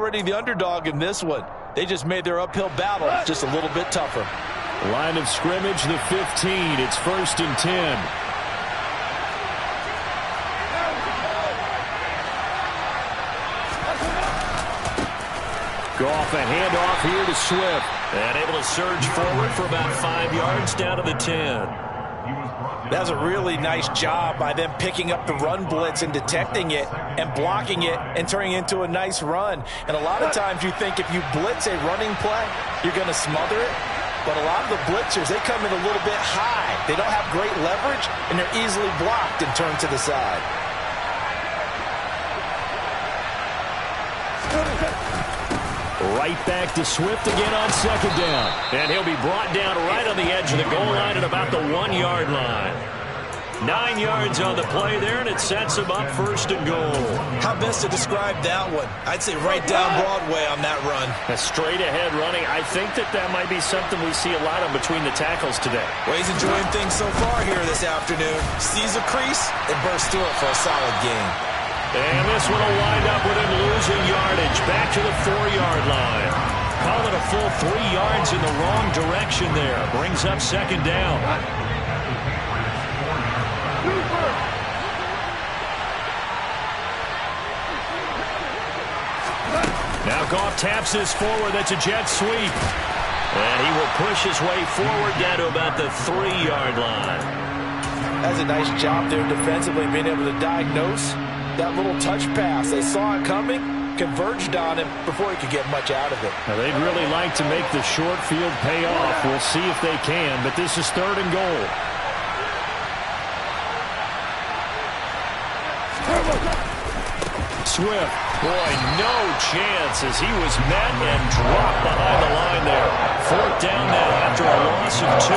already the underdog in this one. They just made their uphill battle just a little bit tougher. Line of scrimmage, the 15. It's 1st and 10. Goff, a handoff here to Swift. And able to surge forward for about 5 yards down to the 10. That's a really nice job by them picking up the run blitz and detecting it and blocking it and turning it into a nice run. And a lot of times you think if you blitz a running play, you're going to smother it. But a lot of the blitzers, they come in a little bit high. They don't have great leverage, and they're easily blocked and turned to the side. Right back to Swift again on 2nd down. And he'll be brought down right on the edge of the goal line at about the 1-yard line. 9 yards on the play there, and it sets him up 1st and goal. How best to describe that one? I'd say right down Broadway on that run. A straight-ahead running. I think that might be something we see a lot of between the tackles today. Well, he's enjoying things so far here this afternoon. Sees a crease and bursts through it for a solid gain. And this one will wind up with him losing yardage back to the 4-yard line. Call it a full 3 yards in the wrong direction there. Brings up 2nd down. Now Goff taps this forward. That's a jet sweep. And he will push his way forward down to about the 3-yard line. That's a nice job there defensively, being able to diagnose that little touch pass. They saw it coming, converged on him before he could get much out of it. Now, they'd really like to make the short field pay off. We'll see if they can, but this is 3rd and goal. Swift. Boy, no chance as he was met and dropped behind the line there. 4th down now after a loss of 2.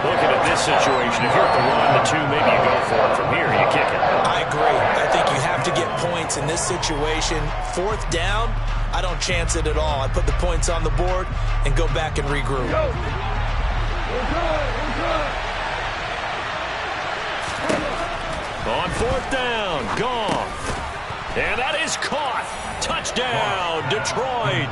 Looking at this situation, if you're at the 1 and the 2, maybe you go for it from here. You kick it. I agree. I think you have to get points in this situation. 4th down, I don't chance it at all. I put the points on the board and go back and regroup. On 4th down, Goff. And that is caught. Touchdown, Detroit.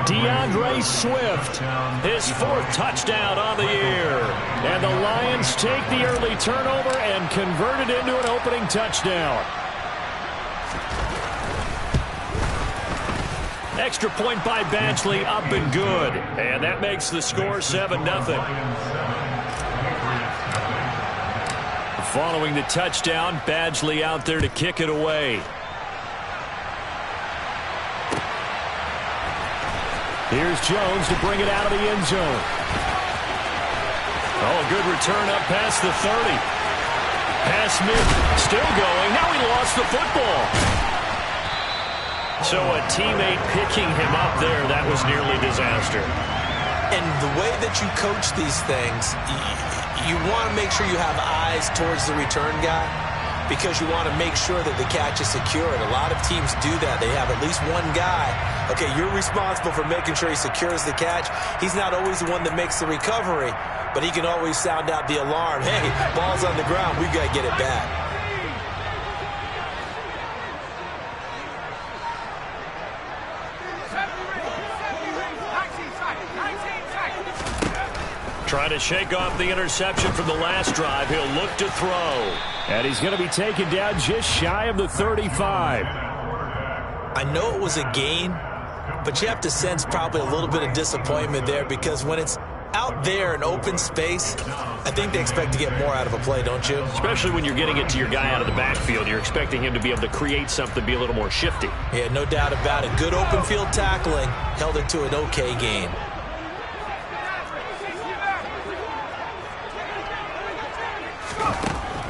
DeAndre Swift. His 4th touchdown on the year. And the Lions take the early turnover and convert it into an opening touchdown. Extra point by Badgley, up and good. And that makes the score 7-0. Following the touchdown, Badgley out there to kick it away. Here's Jones to bring it out of the end zone. Oh, a good return up past the 30. Pass mid, still going. Now he lost the football. So a teammate picking him up there, that was nearly disaster. And the way that you coach these things, you want to make sure you have eyes towards the return guy, because you want to make sure that the catch is secure. And a lot of teams do that. They have at least one guy. Okay, you're responsible for making sure he secures the catch. He's not always the one that makes the recovery, but he can always sound out the alarm. Hey, ball's on the ground. We've got to get it back. Trying to shake off the interception from the last drive. He'll look to throw. And he's going to be taken down just shy of the 35. I know it was a gain, but you have to sense probably a little bit of disappointment there, because when it's out there in open space, I think they expect to get more out of a play, don't you? Especially when you're getting it to your guy out of the backfield. You're expecting him to be able to create something, be a little more shifty. Yeah, no doubt about it. Good open field tackling held it to an okay gain.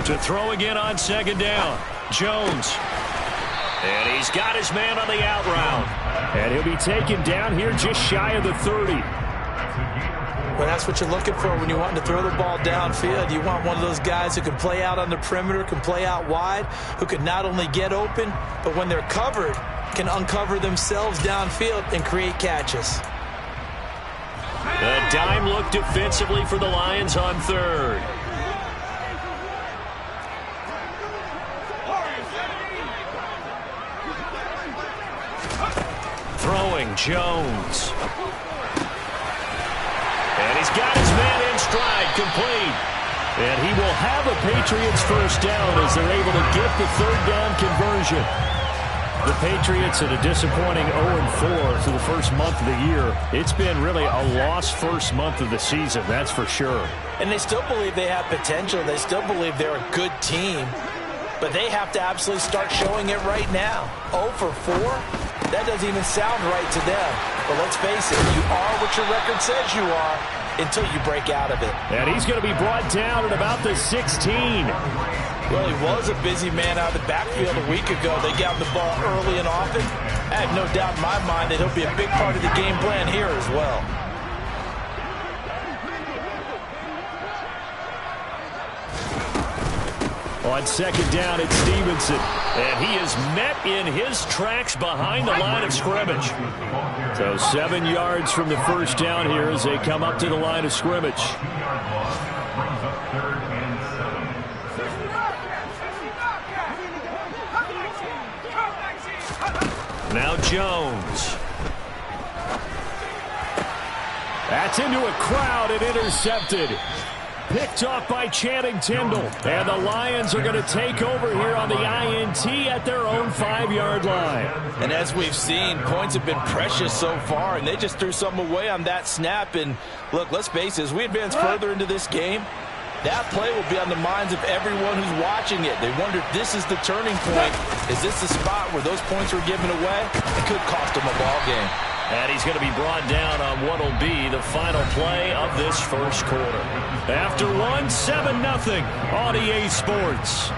To throw again on 2nd down. Jones. And he's got his man on the out route. And he'll be taken down here just shy of the 30. Well, that's what you're looking for when you want to throw the ball downfield. You want one of those guys who can play out on the perimeter, can play out wide, who can not only get open, but when they're covered, can uncover themselves downfield and create catches. A dime look defensively for the Lions on 3rd. Throwing, Jones. And he's got his man in stride, complete. And he will have a Patriots first down as they're able to get the third down conversion. The Patriots at a disappointing 0-4 through the first month of the year. It's been really a lost first month of the season, that's for sure. And they still believe they have potential. They still believe they're a good team. But they have to absolutely start showing it right now. 0-4? That doesn't even sound right to them. But let's face it, you are what your record says you are until you break out of it. And he's going to be brought down at about the 16. Well, he was a busy man out of the backfield a week ago. They got him the ball early and often. I have no doubt in my mind that he'll be a big part of the game plan here as well. On second down, it's Stevenson. And he is met in his tracks behind the line of scrimmage. So 7 yards from the first down here as they come up to the line of scrimmage. Now Jones. That's into a crowd and intercepted. Picked off by Channing Tindall. And the Lions are going to take over here on the INT at their own 5-yard line. And as we've seen, points have been precious so far, and they just threw some away on that snap. And look, let's face it, as we advance further into this game, that play will be on the minds of everyone who's watching it. They wonder if this is the turning point. Is this the spot where those points were given away? It could cost them a ball game. And he's going to be brought down on what will be the final play of this first quarter. After one, 7-0 on EA Sports.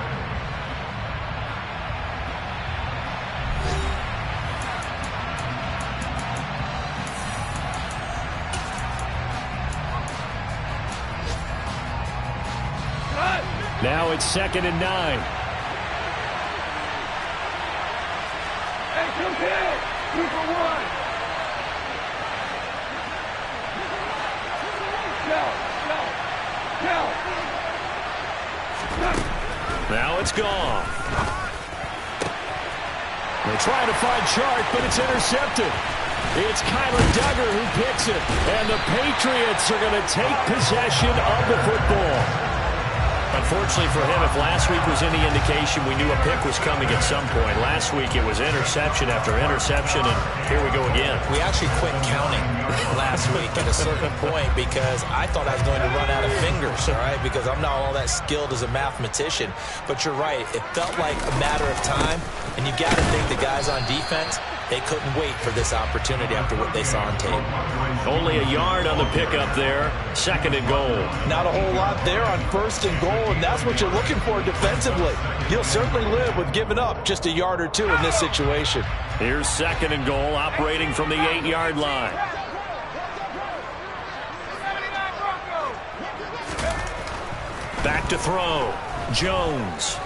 Now it's 2nd and 9. Hey, come here! 2 for 1! Now it's gone. They're trying to find Chark, but it's intercepted. It's Kyler Duggar who picks it, and the Patriots are going to take possession of the football. Unfortunately for him, if last week was any indication, we knew a pick was coming at some point. Last week it was interception after interception, and here we go again. We actually quit counting last week at a certain point because I thought I was going to run out of fingers, all right, because I'm not all that skilled as a mathematician. But you're right. It felt like a matter of time, and you got to think the guys on defense, they couldn't wait for this opportunity after what they saw on tape. Only a yard on the pickup there. 2nd and goal. Not a whole lot there on 1st and goal, and that's what you're looking for defensively. You'll certainly live with giving up just a yard or two in this situation. Here's 2nd and goal, operating from the 8-yard line. Back to throw. Jones.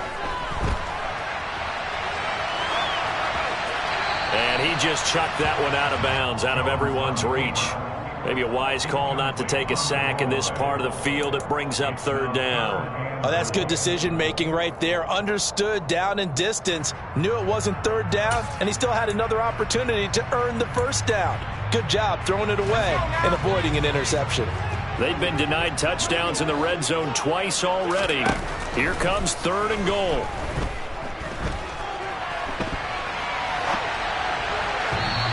And he just chucked that one out of bounds, out of everyone's reach. Maybe a wise call not to take a sack in this part of the field. It brings up 3rd down. Oh, that's good decision-making right there. Understood down and distance. Knew it wasn't 3rd down, and he still had another opportunity to earn the 1st down. Good job throwing it away and avoiding an interception. They've been denied touchdowns in the red zone twice already. Here comes 3rd and goal.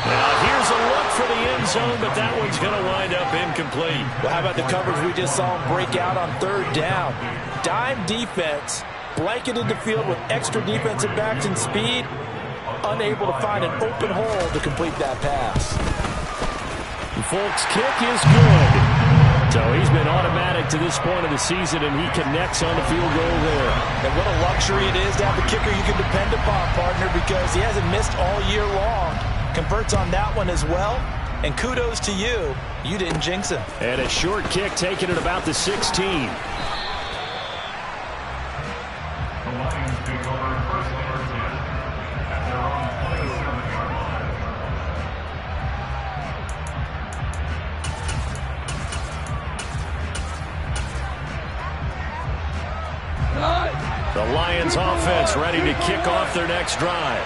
Now here's a look for the end zone, but that one's going to wind up incomplete. Well, how about the coverage we just saw him break out on 3rd down? Dime defense, blanketed the field with extra defensive backs and speed, unable to find an open hole to complete that pass. Folks' kick is good. So he's been automatic to this point of the season, and he connects on the field goal there. And what a luxury it is to have a kicker you can depend upon, partner, because he hasn't missed all year long. Converts on that one as well, and kudos to you. You didn't jinx him. And a short kick taken at about the 16. The Lions offense ready to kick off their next drive.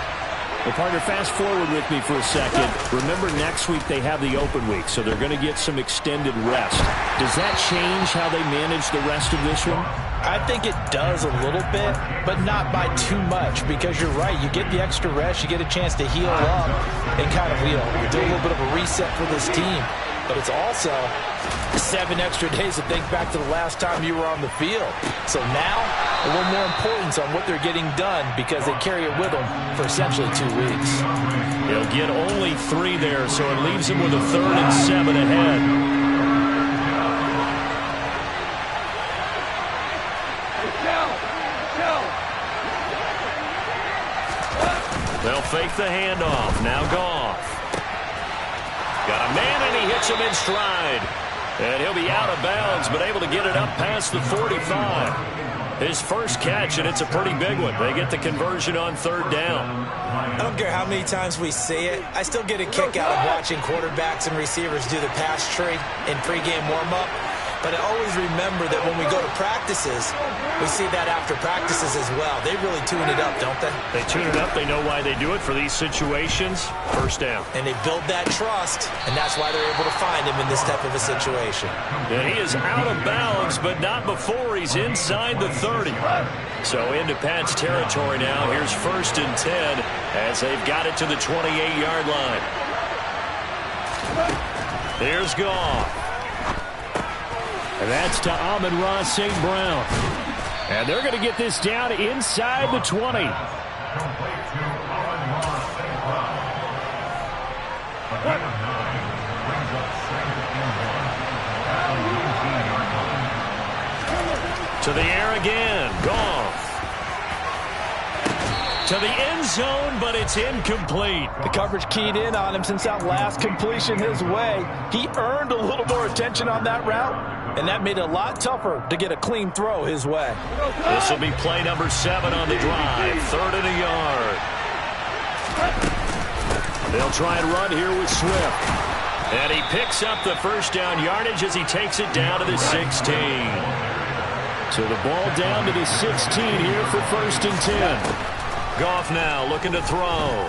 Well, partner, fast forward with me for a second. Remember, next week they have the open week, so they're going to get some extended rest. Does that change how they manage the rest of this one? I think it does a little bit, but not by too much, because you're right. You get the extra rest, you get a chance to heal up and kind of, do a little bit of a reset for this team. But it's also 7 extra days to think back to the last time you were on the field. So now, a little more importance on what they're getting done because they carry it with them for essentially 2 weeks. He'll get only 3 there, so it leaves him with a 3rd and 7 ahead. They'll fake the handoff. Now Goff. Got a man, and he hits him in stride. And he'll be out of bounds, but able to get it up past the 45. His first catch, and it's a pretty big one. They get the conversion on 3rd down. I don't care how many times we see it. I still get a kick out of watching quarterbacks and receivers do the pass tree in pregame warm-up. But I always remember that when we go to practices, we see that after practices as well. They really tune it up, don't they? They tune it up. They know why they do it for these situations. First down. And they build that trust, and that's why they're able to find him in this type of a situation. And he is out of bounds, but not before he's inside the 30. So into Pat's territory now. Here's 1st and 10 as they've got it to the 28-yard line. Here's Goff. And that's to Amon-Ra St. Brown. And they're going to get this down inside the 20. To the air again. Goff. To the end zone, but it's incomplete. The coverage keyed in on him since that last completion his way. He earned a little more attention on that route, and that made it a lot tougher to get a clean throw his way. This will be play number 7 on the drive. 3rd and a yard. They'll try and run here with Swift. And he picks up the first down yardage as he takes it down to the 16. So the ball down to the 16 here for 1st and 10. Goff now looking to throw.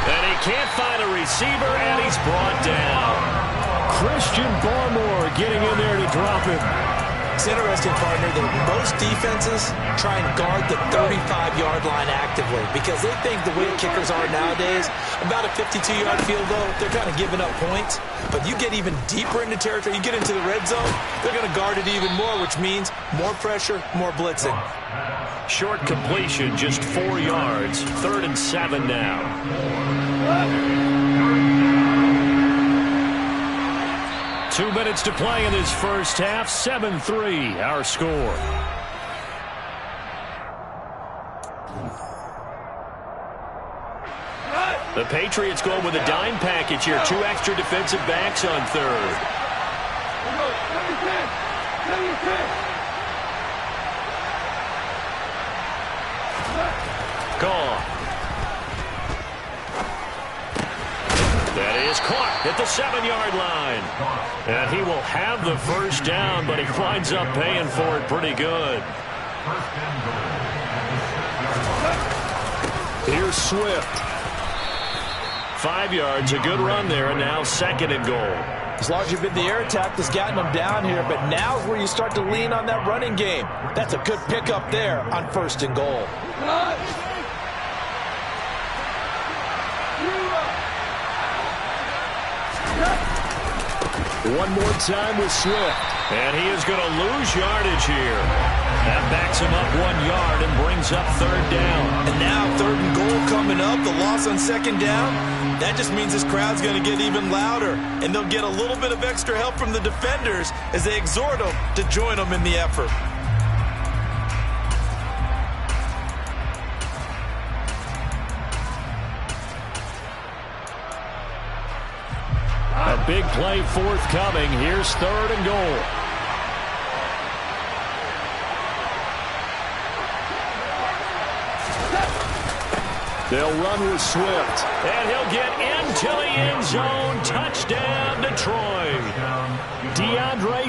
And he can't find a receiver, and he's brought down. Christian Barmore getting in there to drop him. It's interesting, partner, that most defenses try and guard the 35-yard line actively because they think the way kickers are nowadays, about a 52-yard field goal, they're kind of giving up points. But you get even deeper into territory, you get into the red zone, they're going to guard it even more, which means more pressure, more blitzing. Short completion, just 4 yards. 3rd and 7 now. Two minutes to play in this first half. 7-3, our score. The Patriots going with a dime package here. 2 extra defensive backs on 3rd. Goff. That is caught at the 7-yard line. And he will have the first down, but he winds up paying for it pretty good. Here's Swift. 5 yards, a good run there, and now 2nd and goal. As long as you've been the air attack that's gotten them down here, but now's where you start to lean on that running game. That's a good pickup there on 1st and goal. One more time with Swift. And he is going to lose yardage here. That backs him up 1 yard and brings up 3rd down. And now 3rd and goal coming up, the loss on 2nd down. That just means this crowd's going to get even louder. And they'll get a little bit of extra help from the defenders as they exhort them to join them in the effort. A big play forthcoming. Here's 3rd and goal. They'll run with Swift. And he'll get into the end zone. Touchdown, Detroit.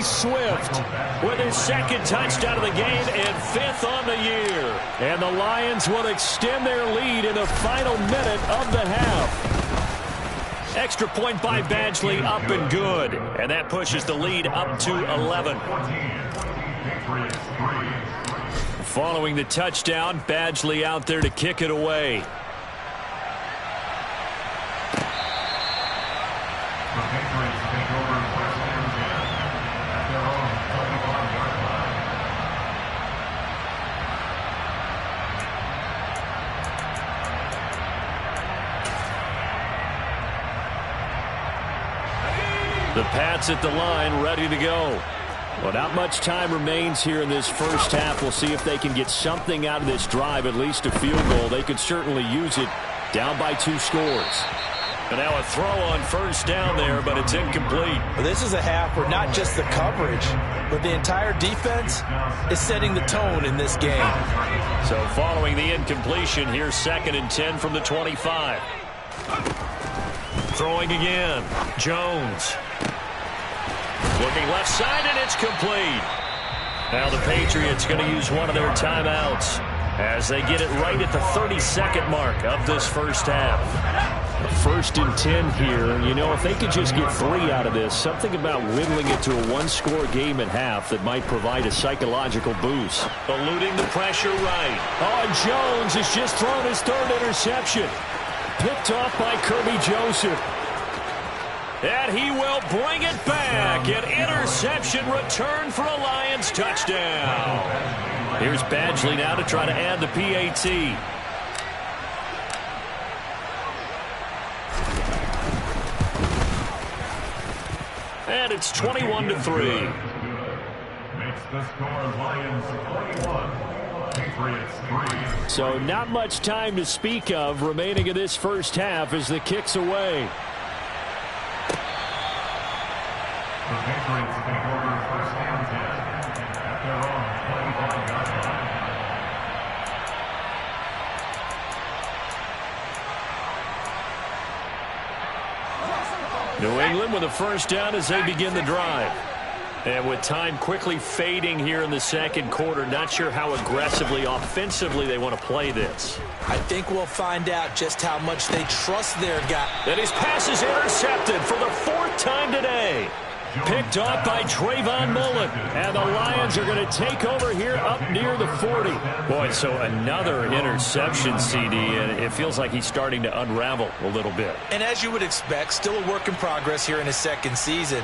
Swift with his second touchdown of the game and 5th on the year. And the Lions will extend their lead in the final minute of the half. Extra point by Badgley, up and good. And that pushes the lead up to 11. Following the touchdown, Badgley out there to kick it away. The Pats at the line, ready to go. Well, not much time remains here in this first half. We'll see if they can get something out of this drive, at least a field goal. They could certainly use it, down by 2 scores. And now a throw on first down there, but it's incomplete. Well, this is a half where not just the coverage, but the entire defense is setting the tone in this game. So following the incompletion, here's 2nd and 10 from the 25. Throwing again. Jones. Looking left side, and it's complete. Now the Patriots going to use one of their timeouts as they get it right at the 32nd mark of this first half. 1st and 10 here. You know, if they could just get 3 out of this, something about whittling it to a 1-score game at half that might provide a psychological boost. Eluding the pressure right. Oh, and Jones has just thrown his 3rd interception. Picked off by Kirby Joseph. And he will bring it back. An interception return for a Lions touchdown. Here's Badgley now to try to add the PAT. And it's 21-3. Makes the score Lions 21, Patriots 3. So not much time to speak of remaining in this first half as the kick's away. The Patriots take over 1st and 10 at their own 25-yard line. New England with a first down as they begin the drive. And with time quickly fading here in the 2nd quarter, not sure how aggressively, offensively they want to play this. I think we'll find out just how much they trust their guy. And his pass is intercepted for the 4th time today. Picked off by Trayvon Mullen. And the Lions are going to take over here up near the 40. Boy, so another interception, CD, and it feels like he's starting to unravel a little bit. And as you would expect, still a work in progress here in his 2nd season.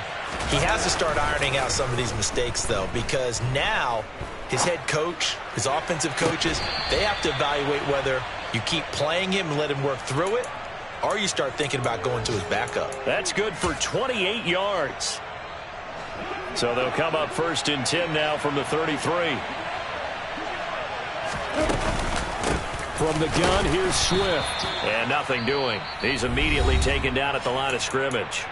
He has to start ironing out some of these mistakes, though, because now his head coach, his offensive coaches, they have to evaluate whether you keep playing him and let him work through it, or you start thinking about going to his backup. That's good for 28 yards. So they'll come up 1st and 10 now from the 33. From the gun, here's Swift. And nothing doing. He's immediately taken down at the line of scrimmage.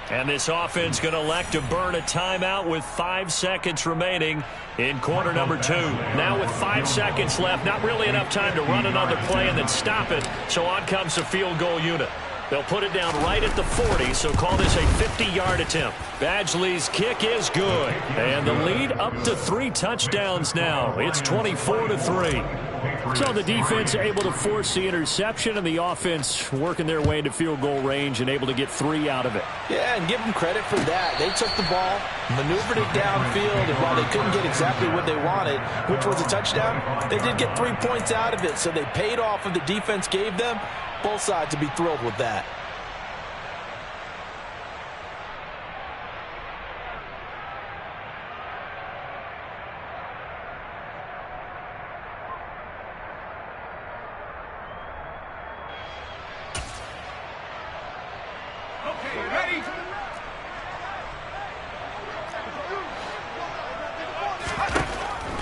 And this offense going to elect to burn a timeout with 5 seconds remaining in quarter number 2. Now with 5 seconds left, not really enough time to run another play and then stop it. So on comes the field goal unit. They'll put it down right at the 40, so call this a 50-yard attempt. Badgley's kick is good. And the lead up to 3 touchdowns now. It's 24-3. So the defense able to force the interception, and the offense working their way into field goal range and able to get 3 out of it. Yeah, and give them credit for that. They took the ball, maneuvered it downfield, and while they couldn't get exactly what they wanted, which was a touchdown, they did get 3 points out of it, so they paid off what the defense gave them. Both sides to be thrilled with that. Okay, ready?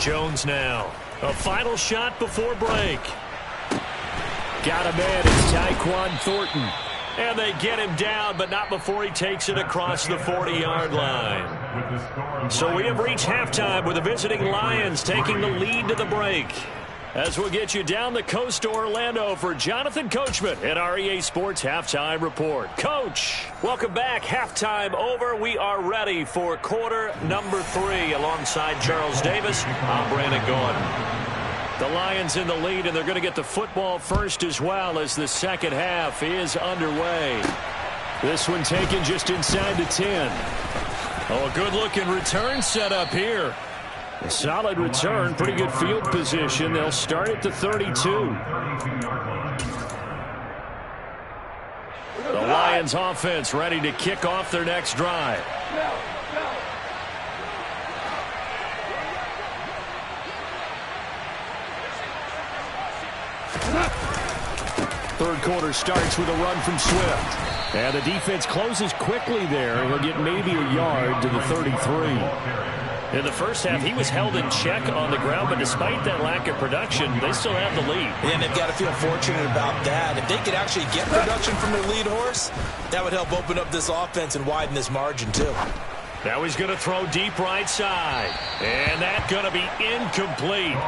Jones now. A final shot before break. Got a man. It's Tyquan Thornton. And they get him down, but not before he takes it across the 40-yard line. So we have reached halftime with the visiting Lions taking the lead to the break. As we'll get you down the coast to Orlando for Jonathan Coachman at our EA Sports Halftime Report. Coach, welcome back. Halftime over. We are ready for quarter number 3. Alongside Charles Davis, I'm Brandon Gordon. The Lions in the lead, and they're going to get the football first as well as the second half is underway. This one taken just inside the 10. Oh, a good-looking return set up here. A solid return, pretty good field position. They'll start at the 32. The Lions offense ready to kick off their next drive. Third quarter starts with a run from Swift. And the defense closes quickly there. He'll get maybe a yard to the 33. In the first half, he was held in check on the ground, but despite that lack of production, they still have the lead. And they've got to feel fortunate about that. If they could actually get production from their lead horse, that would help open up this offense and widen this margin, too. Now he's going to throw deep right side. And that's going to be incomplete.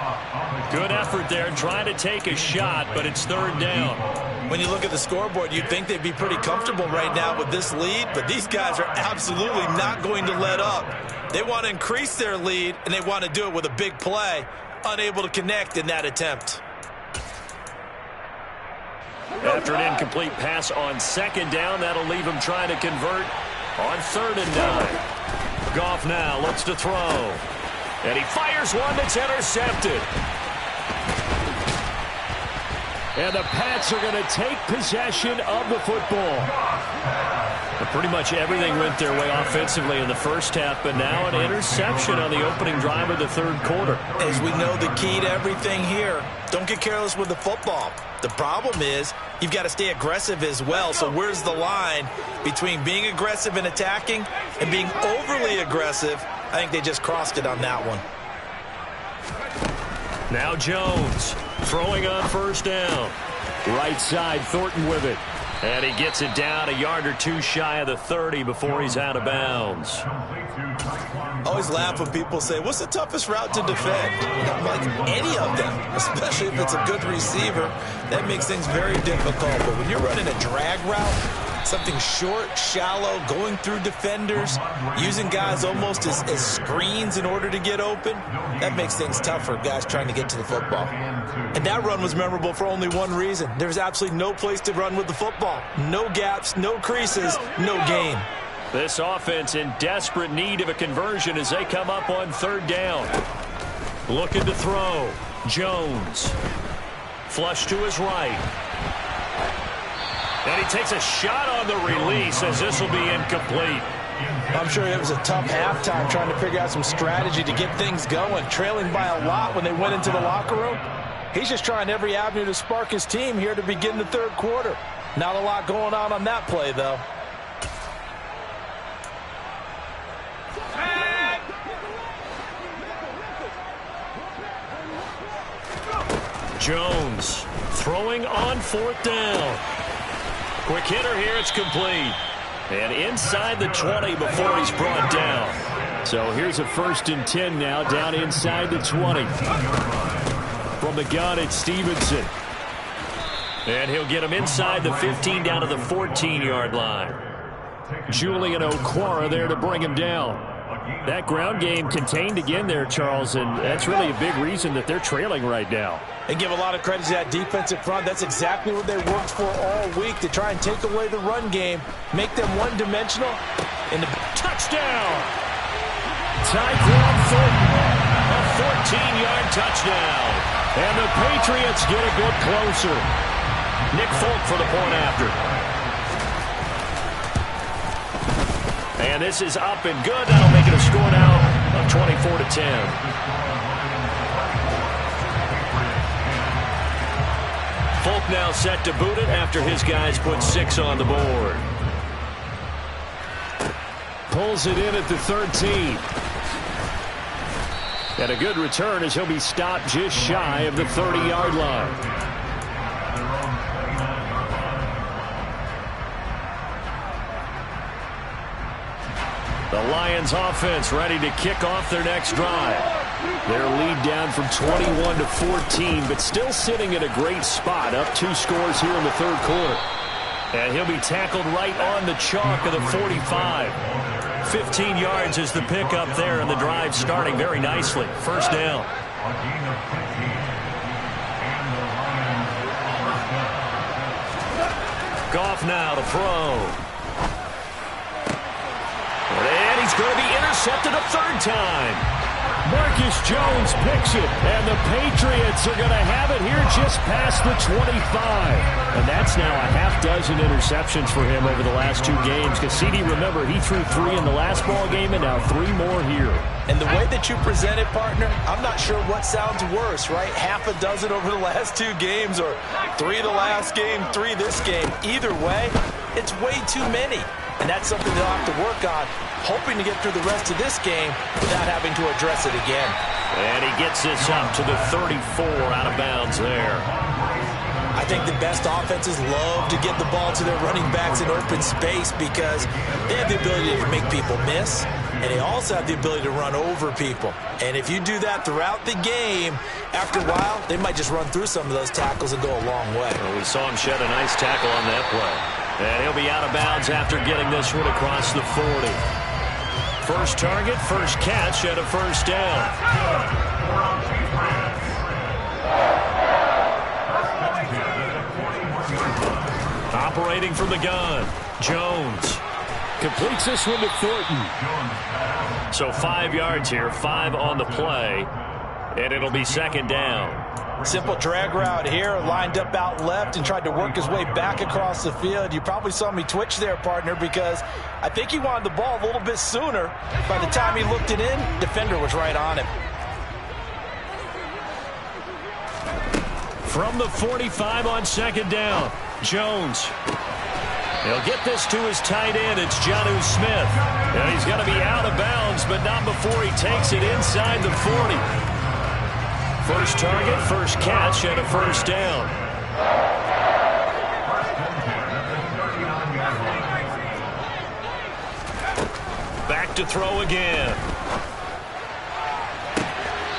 Good effort there trying to take a shot, but it's third down. When you look at the scoreboard, you'd think they'd be pretty comfortable right now with this lead, but these guys are absolutely not going to let up. They want to increase their lead, and they want to do it with a big play. Unable to connect in that attempt. After an incomplete pass on second down, that'll leave him trying to convert on 3rd and 9. Goff now looks to throw. And he fires one that's intercepted. And the Pats are going to take possession of the football. But pretty much everything went their way offensively in the first half, but now an interception on the opening drive of the third quarter. As we know, the key to everything here, don't get careless with the football. The problem is you've got to stay aggressive as well. So where's the line between being aggressive and attacking and being overly aggressive? I think they just crossed it on that one. Now Jones throwing on first down. Right side, Thornton with it. And he gets it down a yard or two shy of the 30 before he's out of bounds. Always laugh when people say, what's the toughest route to defend? I'm like, any of them, especially if it's a good receiver. That makes things very difficult. But when you're running a drag route, something short, shallow, going through defenders, using guys almost as screens in order to get open, that makes things tough for guys trying to get to the football. And that run was memorable for only one reason. There's absolutely no place to run with the football. No gaps, no creases, no gain. This offense in desperate need of a conversion as they come up on 3rd down. Looking to throw. Jones. Flush to his right. And he takes a shot on the release as this will be incomplete. I'm sure it was a tough halftime trying to figure out some strategy to get things going. Trailing by a lot when they went into the locker room. He's just trying every avenue to spark his team here to begin the third quarter. Not a lot going on that play, though. Jones throwing on 4th down. Quick hitter here, it's complete. And inside the 20 before he's brought down. So here's a 1st and 10 now, down inside the 20. From the gun, it's Stevenson. And he'll get him inside the 15 down to the 14-yard line. Julian Okwara there to bring him down. That ground game contained again there, Charles, and that's really a big reason that they're trailing right now. And give a lot of credit to that defensive front. That's exactly what they worked for all week, to try and take away the run game, make them one-dimensional. And the touchdown! Tyquan Thornton, a 14-yard touchdown. And the Patriots get a bit closer. Nick Folk for the point after. And this is up and good. That'll make it a score now of 24-10. Folk now set to boot it after his guys put 6 on the board. Pulls it in at the 13. And a good return as he'll be stopped just shy of the 30-yard line. The Lions offense ready to kick off their next drive. Their lead down from 21 to 14, but still sitting at a great spot, up 2 scores here in the third quarter. And he'll be tackled right on the chalk of the 45. 15 yards is the pickup there, and the drive starting very nicely. First down. Goff now to throw. And he's going to be intercepted a third time. Marcus Jones picks it, and the Patriots are going to have it here just past the 25. And that's now a half dozen interceptions for him over the last 2 games. Because CD, remember, he threw 3 in the last ball game and now 3 more here. And the way that you present it, partner, I'm not sure what sounds worse, right? Half a dozen over the last 2 games, or 3 the last game, 3 this game. Either way, it's way too many. And that's something they'll have to work on, hoping to get through the rest of this game without having to address it again. And he gets this up to the 34 out of bounds there. I think the best offenses love to get the ball to their running backs in open space because they have the ability to make people miss, and they also have the ability to run over people. And if you do that throughout the game, after a while, they might just run through some of those tackles and go a long way. Well, we saw him shed a nice tackle on that play. And he'll be out of bounds after getting this one across the 40. First target, first catch, and a first down. Operating from the gun, Jones. Completes this one to Thornton. So 5 yards here, 5 on the play, and it'll be second down. Simple drag route here, lined up out left and tried to work his way back across the field. You probably saw me twitch there, partner, because I think he wanted the ball a little bit sooner. By the time he looked it in, defender was right on him. From the 45 on second down, Jones. He'll get this to his tight end. It's Jonnu Smith. And he's going to be out of bounds, but not before he takes it inside the 40. First target, first catch, and a first down. Back to throw again.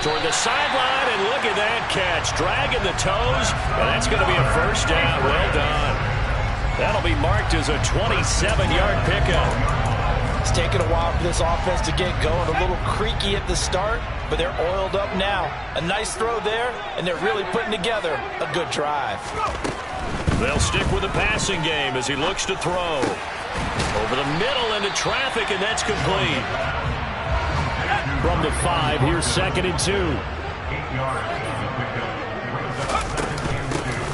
Toward the sideline, and look at that catch. Dragging the toes, and that's going to be a first down. Well done. That'll be marked as a 27-yard pickup. It's taken a while for this offense to get going. A little creaky at the start, but they're oiled up now. A nice throw there, and they're really putting together a good drive. They'll stick with the passing game as he looks to throw. Over the middle into traffic, and that's complete. From the 5, here's 2nd and 2. 8 yards.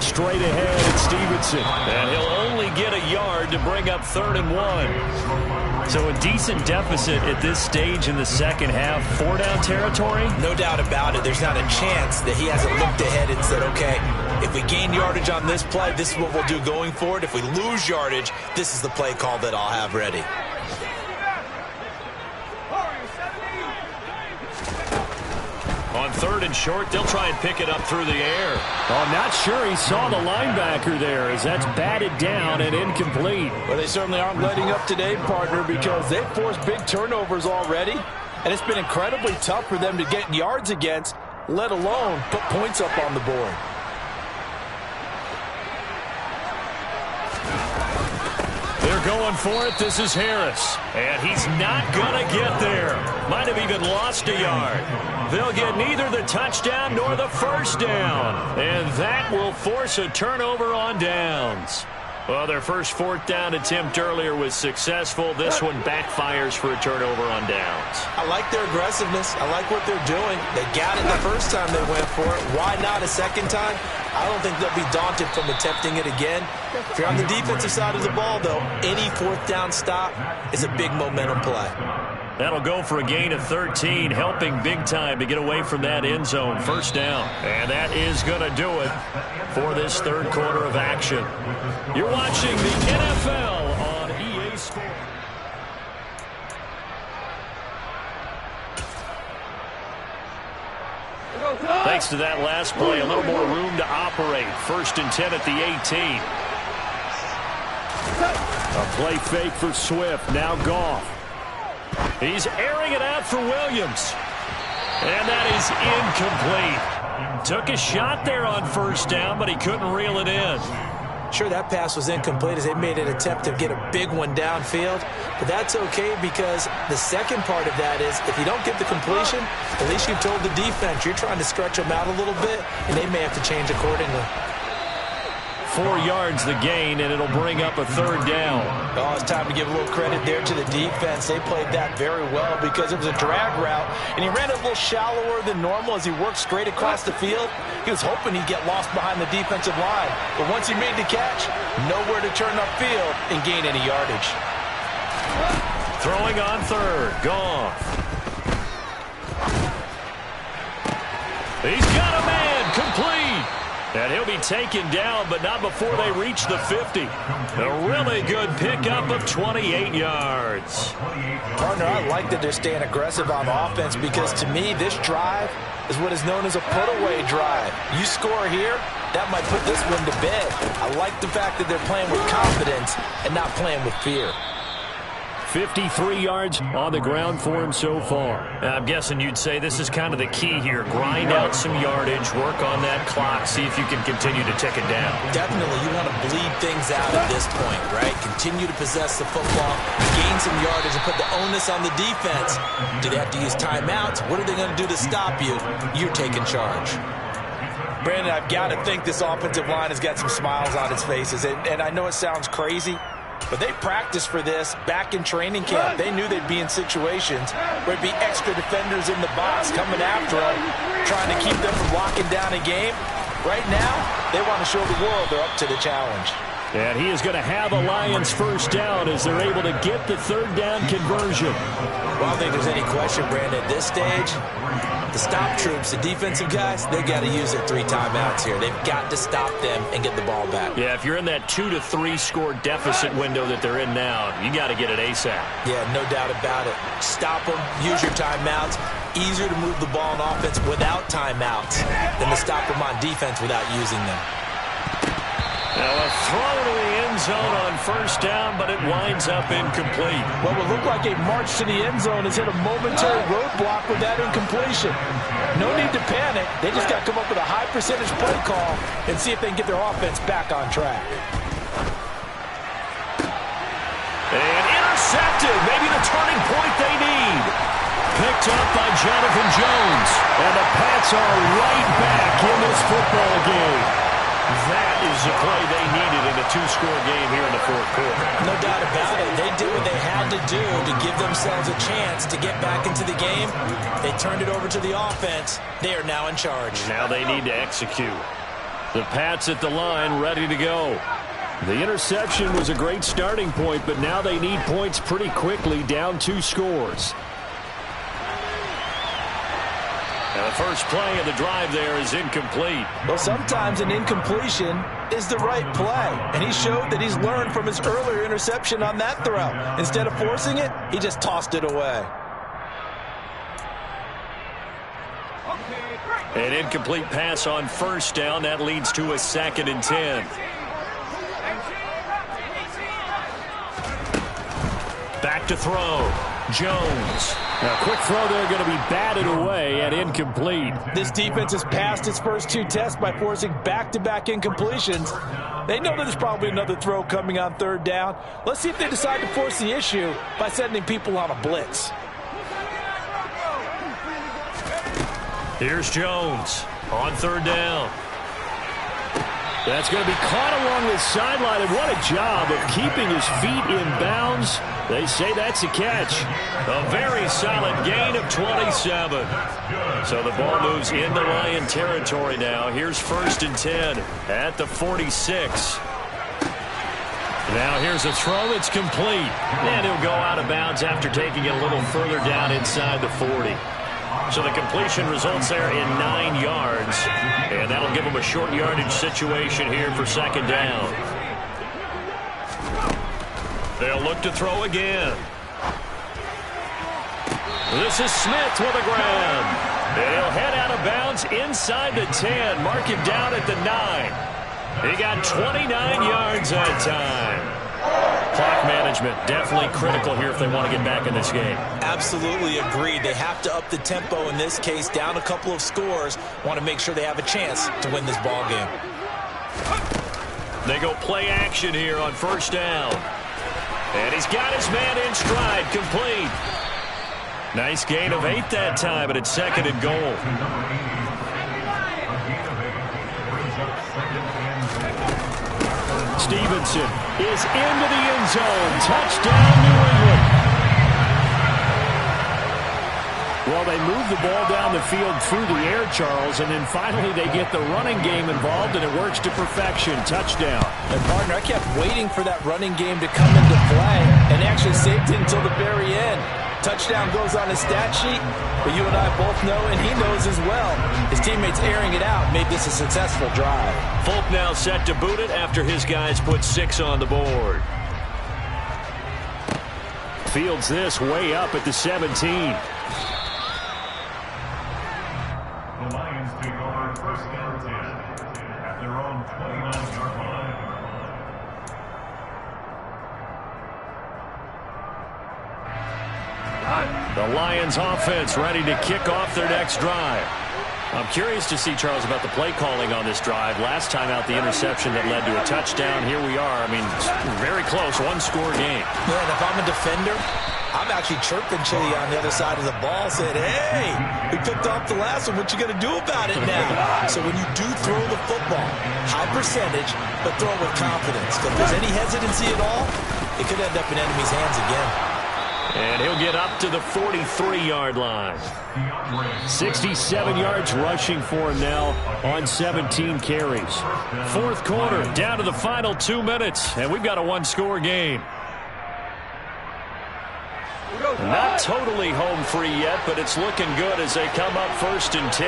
Straight ahead, it's Stevenson. And he'll only get a yard to bring up 3rd and 1. So a decent deficit at this stage in the second half. 4-down territory? No doubt about it. There's not a chance that he hasn't looked ahead and said, okay, if we gain yardage on this play, this is what we'll do going forward. If we lose yardage, this is the play call that I'll have ready. On 3rd and short, they'll try and pick it up through the air. Oh, I'm not sure he saw the linebacker there as that's batted down and incomplete. Well, they certainly aren't letting up today, partner, because they've forced big turnovers already, and it's been incredibly tough for them to get yards against, let alone put points up on the board. They're going for it. This is Harris. And he's not going to get there. Might have even lost a yard. They'll get neither the touchdown nor the first down. And that will force a turnover on downs. Well, their first 4th down attempt earlier was successful. This one backfires for a turnover on downs. I like their aggressiveness. I like what they're doing. They got it the first time they went for it. Why not a second time? I don't think they'll be daunted from attempting it again. If you're on the defensive side of the ball, though, any 4th down stop is a big momentum play. That'll go for a gain of 13, helping big time to get away from that end zone. First down. And that is going to do it for this 3rd quarter of action. You're watching the NFL on EA Sports. Thanks to that last play, a little more room to operate. 1st and 10 at the 18. A play fake for Swift. Now Goff. He's airing it out for Williams. And that is incomplete. Took a shot there on first down, but he couldn't reel it in. Sure, that pass was incomplete as they made an attempt to get a big one downfield. But that's okay because the second part of that is if you don't get the completion, at least you've told the defense you're trying to stretch them out a little bit, and they may have to change accordingly. 4 yards the gain, and it'll bring up a third down. Oh, it's time to give a little credit there to the defense. They played that very well because it was a drag route, and he ran it a little shallower than normal as he worked straight across the field. He was hoping he'd get lost behind the defensive line, but once he made the catch, nowhere to turn upfield and gain any yardage. Throwing on third, Goff. He's got a man, complete. And he'll be taken down, but not before they reach the 50. A really good pickup of 28 yards. Partner, I like that they're staying aggressive on offense because, to me, this drive is what is known as a put-away drive. You score here, that might put this one to bed. I like the fact that they're playing with confidence and not playing with fear. 53 yards on the ground for him so far. I'm guessing you'd say this is kind of the key here. Grind out some yardage, work on that clock, see if you can continue to tick it down. Definitely, you want to bleed things out at this point, right? Continue to possess the football, gain some yardage, and put the onus on the defense. Do they have to use timeouts? What are they going to do to stop you? You're taking charge. Brandon, I've got to think this offensive line has got some smiles on its faces, and I know it sounds crazy, but they practiced for this back in training camp. They knew they'd be in situations where it'd be extra defenders in the box coming after them, trying to keep them from locking down a game. Right now, they want to show the world they're up to the challenge. And he is going to have a Lions first down as they're able to get the third down conversion. Well, I don't think there's any question, Brandon, at this stage, the stop troops, the defensive guys, they got to use their 3 timeouts here. They've got to stop them and get the ball back. Yeah, if you're in that 2 to 3 score deficit window that they're in now, you got to get it ASAP. Yeah, no doubt about it. Stop them, use your timeouts. Easier to move the ball on offense without timeouts than to stop them on defense without using them. Now a throw to the end zone on first down, but it winds up incomplete. What would look like a march to the end zone has hit a momentary roadblock with that incompletion. No need to panic. They just got to come up with a high percentage play call and see if they can get their offense back on track. And intercepted. Maybe the turning point they need. Picked up by Jonathan Jones. And the Pats are right back in this football game. That is the play they needed in a 2-score game here in the fourth quarter. No doubt about it. They did what they had to do to give themselves a chance to get back into the game. They turned it over to the offense. They are now in charge. Now they need to execute. The Pats at the line, ready to go. The interception was a great starting point, but now they need points pretty quickly, down 2 scores. Now the first play of the drive there is incomplete. Well, sometimes an incompletion is the right play, and he showed that he's learned from his earlier interception on that throw. Instead of forcing it, he just tossed it away. An incomplete pass on first down. That leads to a 2nd and 10. Back to throw. Jones. Now, quick throw there going to be batted away and incomplete. This defense has passed its first 2 tests by forcing back-to-back incompletions. They know that there's probably another throw coming on third down. Let's see if they decide to force the issue by sending people on a blitz. Here's Jones on third down. That's going to be caught along the sideline, and what a job of keeping his feet in bounds. They say that's a catch. A very solid gain of 27. So the ball moves into Lion territory now. Here's 1st and 10 at the 46. Now here's a throw that's complete. And he'll go out of bounds after taking it a little further down inside the 40. So the completion results there in 9 yards. And that'll give them a short yardage situation here for 2nd down. They'll look to throw again. This is Smith with a grab. And he'll head out of bounds inside the 10. Mark him down at the 9. He got 29 yards that time. Clock clock management, definitely critical here if they want to get back in this game. Absolutely agreed. They have to up the tempo in this case, down a couple of scores. Want to make sure they have a chance to win this ball game. They go play action here on first down. And he's got his man in stride, complete. Nice gain of 8 that time, but it's second and goal. Stevenson is into the end zone. Touchdown, New England. Well, they move the ball down the field through the air, Charles, and then finally they get the running game involved, and it works to perfection. Touchdown. And, partner, I kept waiting for that running game to come into play, and they actually saved it until the very end. Touchdown goes on his stat sheet, but you and I both know, and he knows as well, his teammates airing it out made this a successful drive. Folk now set to boot it after his guys put 6 on the board. Fields this way up at the 17. The Lions take over first down 10 at their own 29-yard line. The Lions offense ready to kick off their next drive. I'm curious to see, Charles, about the play calling on this drive. Last time out, the interception that led to a touchdown. Here we are. I mean, very close, one-score game. Yeah, and if I'm a defender, I'm actually chirping Chili on the other side of the ball, saying, hey, we picked off the last one. What you going to do about it now? So when you do throw the football, high percentage, but throw it with confidence. If there's any hesitancy at all, it could end up in enemy's hands again. And he'll get up to the 43-yard line. 67 yards rushing for him now on 17 carries. Fourth quarter, down to the final 2 minutes, and we've got a one-score game. Not totally home free yet, but it's looking good as they come up first and 10.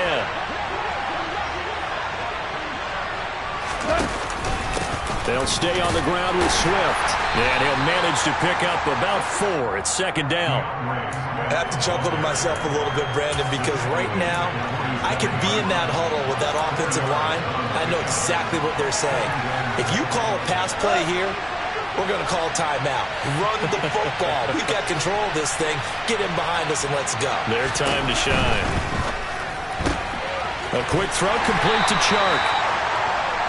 They'll stay on the ground with Swift. And he'll manage to pick up about 4. It's second down. I have to chuckle to myself a little bit, Brandon, because right now I could be in that huddle with that offensive line. I know exactly what they're saying. If you call a pass play here, we're going to call timeout. Run the football. We've got control of this thing. Get him behind us and let's go. Their time to shine. A quick throw complete to Chark.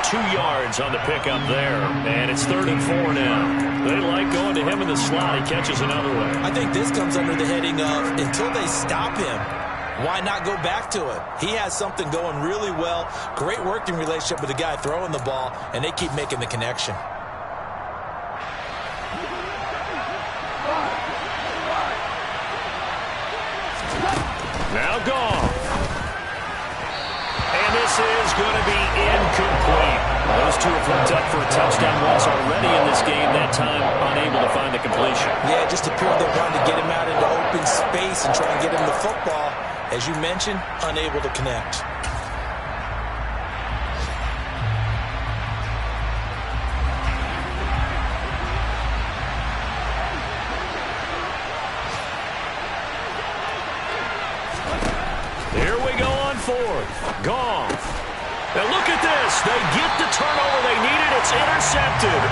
2 yards on the pickup there. And it's 3rd and 4 now. They like going to him in the slot. He catches another one. I think this comes under the heading of until they stop him, why not go back to it? He has something going really well. Great working relationship with the guy throwing the ball, and they keep making the connection. Now gone. And this is going to be incomplete. Those two have hooked up for a touchdown once already in this game, that time unable to find the completion. Yeah, just appeared they're trying to get him out into open space and try and get him the football. As you mentioned, unable to connect. Here we go on 4th. Goff. Now look at this. They get the turnover they needed. It's intercepted.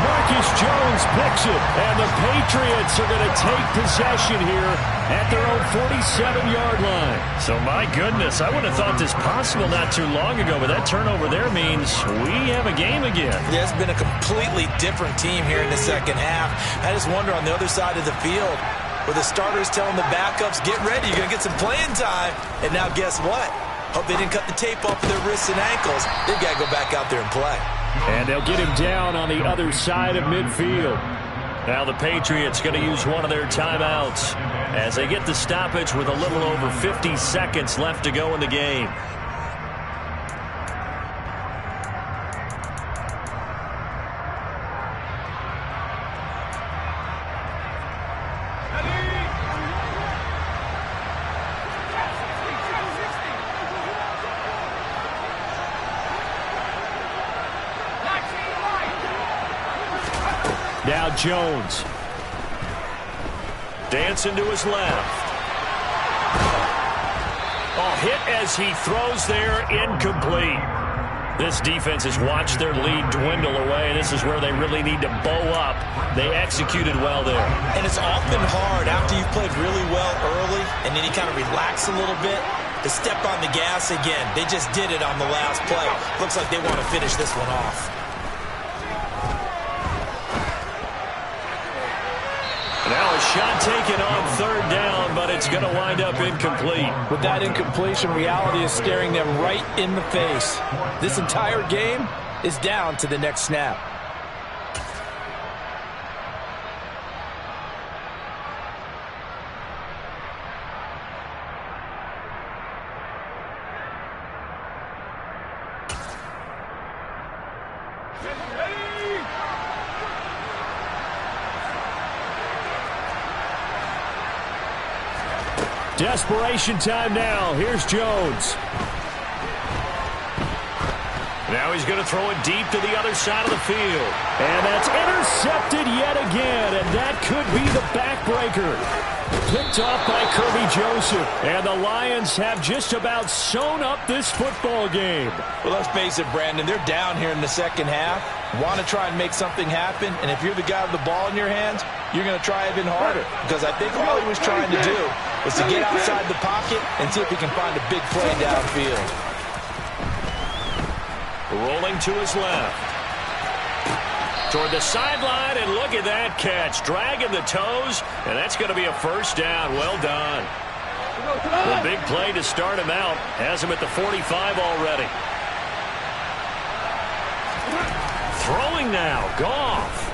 Marcus Jones picks it, and the Patriots are going to take possession here at their own 47-yard line. So, my goodness, I would have thought this possible not too long ago, but that turnover there means we have a game again. Yeah, it's been a completely different team here in the second half. I just wonder on the other side of the field, where the starters telling the backups, get ready, you're going to get some playing time. And now guess what? Hope they didn't cut the tape off of their wrists and ankles. They've got to go back out there and play. And they'll get him down on the other side of midfield. Now the Patriots going to use one of their timeouts as they get the stoppage with a little over 50 seconds left to go in the game. Now Jones. Dancing to his left. Oh, hit as he throws there, incomplete. This defense has watched their lead dwindle away. This is where they really need to bow up. They executed well there. And it's often hard after you've played really well early and then you kind of relax a little bit to step on the gas again. They just did it on the last play. Looks like they want to finish this one off. Now a shot taken on third down, but it's going to wind up incomplete. With that incompletion, reality is staring them right in the face. This entire game is down to the next snap. Desperation time now. Here's Jones. Now he's going to throw it deep to the other side of the field. And that's intercepted yet again, and that could be the backbreaker. Picked off by Kirby Joseph, and the Lions have just about sewn up this football game. Well, let's face it, Brandon, they're down here in the second half. Want to try and make something happen, and if you're the guy with the ball in your hands, you're going to try even harder. Because I think all he was trying to do was to get outside the pocket and see if he can find a big play downfield. Rolling to his left. Toward the sideline, and look at that catch. Dragging the toes, and that's going to be a first down. Well done. The big play to start him out. Has him at the 45 already. Throwing now. Goff.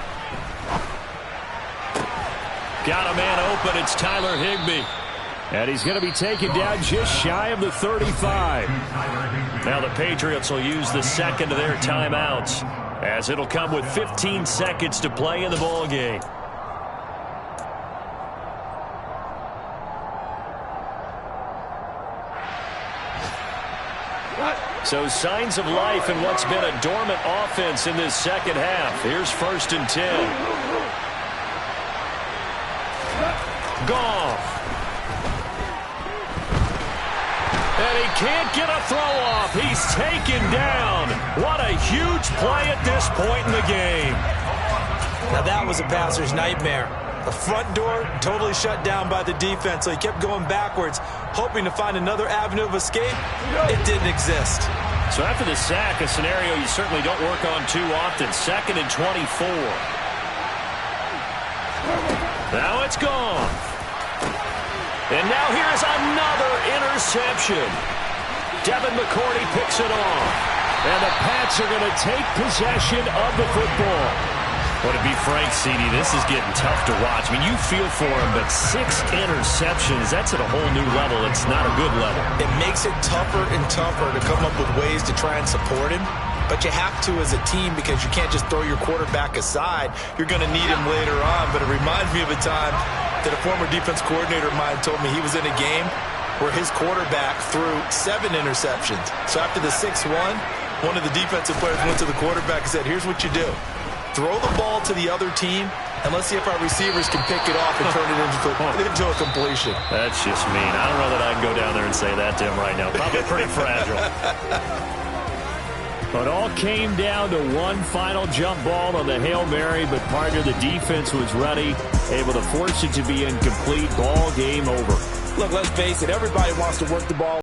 Got a man open. It's Tyler Higbee. And he's going to be taken down just shy of the 35. Now the Patriots will use the second of their timeouts, as it'll come with 15 seconds to play in the ball game. So signs of life in what's been a dormant offense in this second half. Here's 1st and 10. Goff. And he can't get a throw off. He's taken down. What a huge play at this point in the game. Now that was a passer's nightmare. The front door totally shut down by the defense, so he kept going backwards, hoping to find another avenue of escape. It didn't exist. So after the sack, a scenario you certainly don't work on too often. 2nd and 24. Now it's gone. And now here's another interception. Devin McCourty picks it off. And the Pats are going to take possession of the football. Well, to be frank, CD, this is getting tough to watch. I mean, you feel for him, but 6 interceptions, that's at a whole new level. It's not a good level. It makes it tougher and tougher to come up with ways to try and support him. But you have to as a team, because you can't just throw your quarterback aside. You're going to need him later on. But it reminds me of a time that a former defense coordinator of mine told me he was in a game where his quarterback threw 7 interceptions. So after the 6-1, one of the defensive players went to the quarterback and said, here's what you do. Throw the ball to the other team, and let's see if our receivers can pick it off and turn it into a completion. That's just mean. I don't know that I can go down there and say that to him right now. Probably pretty fragile. But all came down to one final jump ball on the Hail Mary, but partner, the defense was ready, able to force it to be incomplete. Ball game over. Look, let's face it, everybody wants to work the ball